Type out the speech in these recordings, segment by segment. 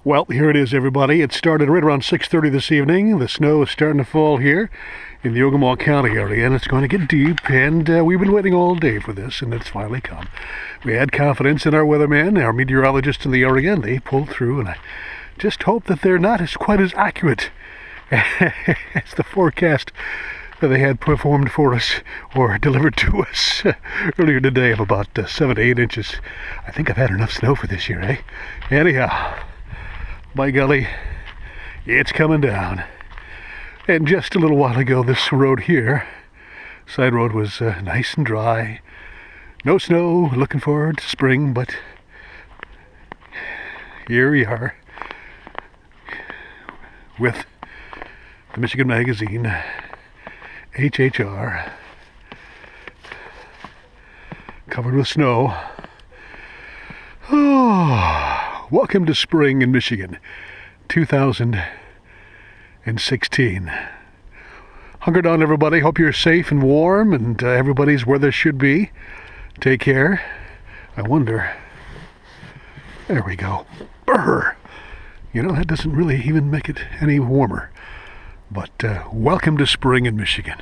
Well, here it is, everybody. It started right around 6:30 this evening. The snow is starting to fall here in the Ogemaw County area, and it's going to get deep, and we've been waiting all day for this, and it's finally come. We had confidence in our weatherman, our meteorologists in the area, and they pulled through, and I just hope that they're not quite as accurate as the forecast that they had performed for us or delivered to us earlier today of about 7 to 8 inches. I think I've had enough snow for this year, eh? Anyhow, by golly, it's coming down. And just a little while ago, this road here, side road, was nice and dry. No snow, looking forward to spring, but here we are with the Michigan magazine, HHR, covered with snow. Oh, welcome to spring in Michigan, 2016. Hunker down, everybody. Hope you're safe and warm, and everybody's where they should be. Take care. I wonder. There we go. Brr. You know, that doesn't really even make it any warmer. But welcome to spring in Michigan.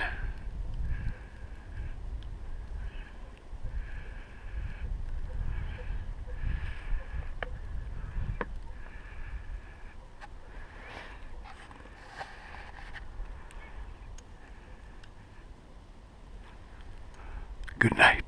Good night.